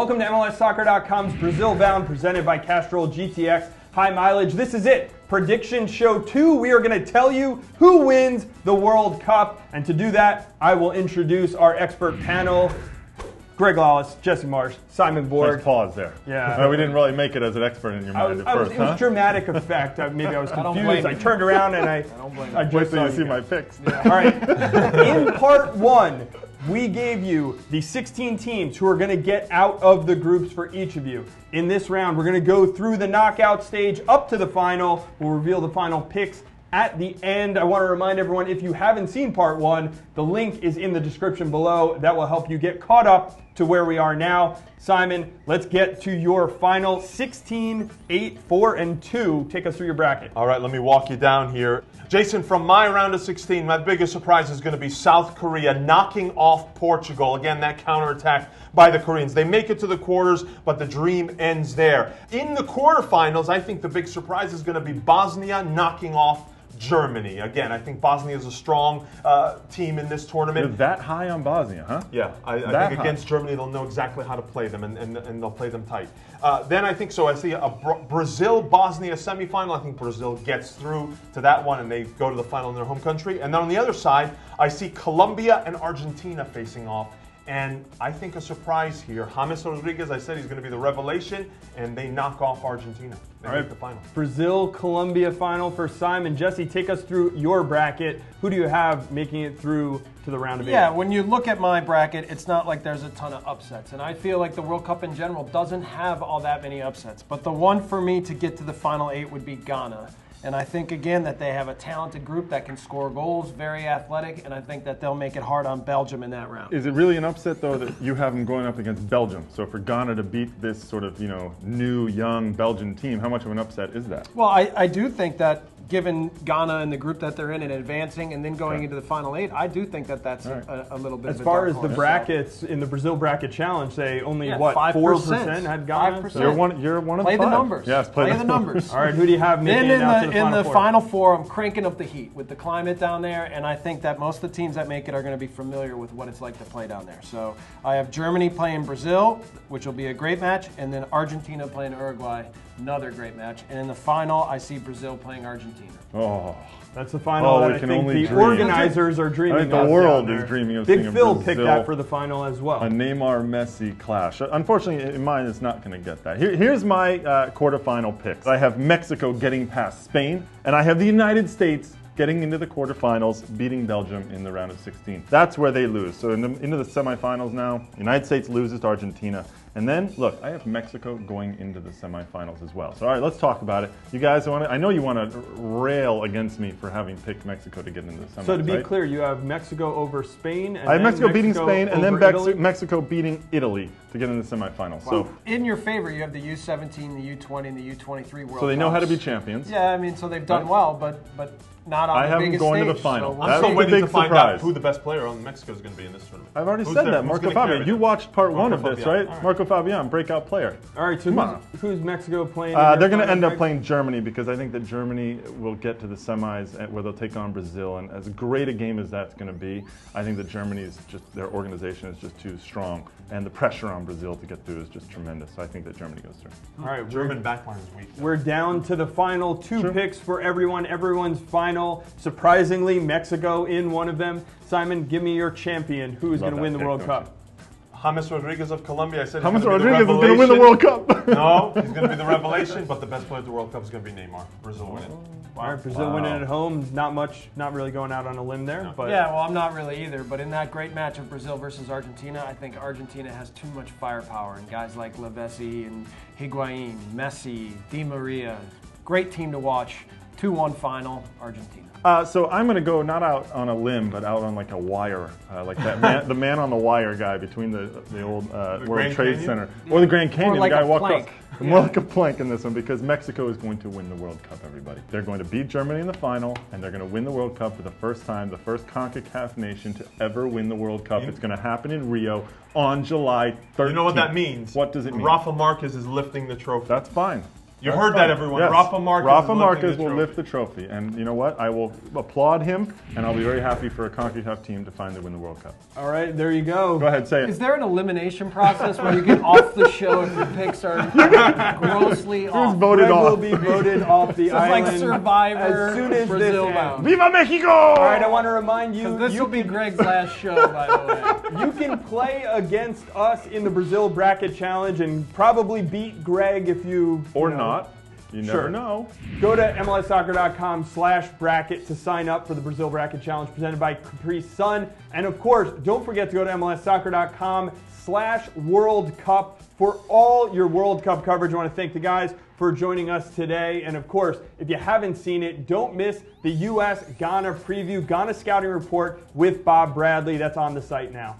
Welcome to MLSsoccer.com's Brazil Bound, presented by Castrol GTX High Mileage. This is it, Prediction Show 2. We are going to tell you who wins the World Cup. And to do that, I will introduce our expert panel. Greg Lawless, Jesse Marsh, Simon Borg. Nice pause there. Yeah. We didn't really make it as an expert in your mind at first, It was dramatic effect. Maybe I was confused. I turned around and I just wait till you see my picks. Yeah. All right. In part one, we gave you the 16 teams who are going to get out of the groups for each of you. In this round, we're going to go through the knockout stage up to the final. We'll reveal the final picks at the end. I want to remind everyone, if you haven't seen part one, the link is in the description below. That will help you get caught up to where we are now. Simon, let's get to your final 16, 8, 4, and 2. Take us through your bracket. All right, let me walk you down here. Jason, from my round of 16, my biggest surprise is going to be South Korea knocking off Portugal. Again, that counterattack by the Koreans. They make it to the quarters, but the dream ends there. In the quarterfinals, I think the big surprise is going to be Bosnia knocking off Germany. Again, I think Bosnia is a strong team in this tournament. You're that high on Bosnia, huh? Yeah, I think against Germany they'll know exactly how to play them, and they'll play them tight. Then I think so. I see a Brazil-Bosnia semifinal. I think Brazil gets through to that one, and they go to the final in their home country. And then on the other side, I see Colombia and Argentina facing off. And I think a surprise here. James Rodriguez, I said he's going to be the revelation, and they knock off Argentina. They make the final. Brazil-Colombia final for Simon. Jesse, take us through your bracket. Who do you have making it through to the round of 8? Yeah, when you look at my bracket, it's not like there's a ton of upsets. And I feel like the World Cup in general doesn't have all that many upsets. But the one for me to get to the final 8 would be Ghana. And I think, again, that they have a talented group that can score goals, very athletic, and I think that they'll make it hard on Belgium in that round. Is it really an upset, though, that you have them going up against Belgium? So for Ghana to beat this sort of, new, young Belgian team, how much of an upset is that? Well, I do think that given Ghana and the group that they're in and advancing and then going into the final 8, I do think that that's a little bit as far as the brackets in the Brazil Bracket Challenge, they only, 5% had Ghana? 5%. So You're one of play the 5. the numbers. Yes, play the numbers. All right, who do you have making it out to the final in the four? final 4, I'm cranking up the heat with the climate down there, and I think that most of the teams that make it are going to be familiar with what it's like to play down there. So I have Germany playing Brazil, which will be a great match, and then Argentina playing Uruguay, another great match. And in the final, I see Brazil playing Argentina. Oh, that's the final that I think the organizers are dreaming of. The world is dreaming of seeing Big Phil Brazil, picked that for the final as well. A Neymar-Messi clash. Unfortunately, in mine, it's not going to get that. Here's my quarterfinal picks. I have Mexico getting past Spain, and I have the United States getting into the quarterfinals, beating Belgium in the round of 16. That's where they lose. So into the semifinals now, United States loses to Argentina. And then, look, I have Mexico going into the semifinals as well. So, all right, let's talk about it. You guys I know you want to rail against me for having picked Mexico to get into the semifinals. So to be clear, you have Mexico over Spain, and I have Mexico beating Spain, and then Italy? Mexico beating Italy to get into the semifinals. Well, so in your favor, you have the U17, the U20, and the U23 World Cups. So they know how to be champions. Yeah, I mean, so they've done well, but not on the biggest stage. I have them going to the final. So I'm still waiting to find out who the best player on Mexico is going to be in this tournament. I've already said that. Marco Fabian. You watched part 1 of this, right? Marco Fabian, breakout player. All right, so who's Mexico playing? They're going to end up playing Germany, because I think that Germany will get to the semis where they'll take on Brazil. And as great a game as that's going to be, I think that Germany's their organization is just too strong. And the pressure on Brazil to get through is just tremendous. So I think that Germany goes through. All right, German backline is weak. We're down to the final 2 picks for everyone. Everyone's final. Surprisingly, Mexico in one of them. Simon, give me your champion. Who is going to win the World Cup? James Rodriguez of Colombia. I said James Rodriguez is going to win the World Cup. No, he's going to be the revelation, but the best player at the World Cup is going to be Neymar. Brazil winning. All right, Brazil winning at home. Not really going out on a limb there. No. But yeah, well, I'm not really either. But in that great match of Brazil versus Argentina, I think Argentina has too much firepower. And guys like Lavezzi and Higuain, Messi, Di Maria, great team to watch. 2-1 final, Argentina. So I'm going to go not out on a limb, but out on like a wire, like that the man on the wire guy between the old World Trade Center or the Grand Canyon. Or like the guy a walked plank. Across. More like a plank in this one, because Mexico is going to win the World Cup, everybody. They're going to beat Germany in the final, and they're going to win the World Cup for the first time, the first CONCACAF nation to ever win the World Cup. It's going to happen in Rio on July 13th. You know what that means? What does it mean? Rafa Marquez is lifting the trophy. That's fine. You heard that, everyone. Yes. Rafa Marquez. Rafa is Marquez lifting will the lift the trophy. And you know what? I will applaud him, and I'll be very happy for a CONCACAF team to finally win the World Cup. All right, there you go. Go ahead, say Is it. there an elimination process where you get off the show if your picks are grossly Who's off? voted Greg will off? be voted off the It's like island Survivor, as soon as Brazil this bound. ends. Viva Mexico! All right, I want to remind you, This you will be Greg's last show, by the way. You can play against us in the Brazil Bracket Challenge and probably beat Greg if you... Or you know, not. You never know. Go to MLSsoccer.com/bracket to sign up for the Brazil Bracket Challenge presented by Capri Sun. And of course, don't forget to go to MLSsoccer.com/World Cup for all your World Cup coverage. I want to thank the guys for joining us today. And of course, if you haven't seen it, don't miss the U.S. Ghana preview, Ghana Scouting Report with Bob Bradley. That's on the site now.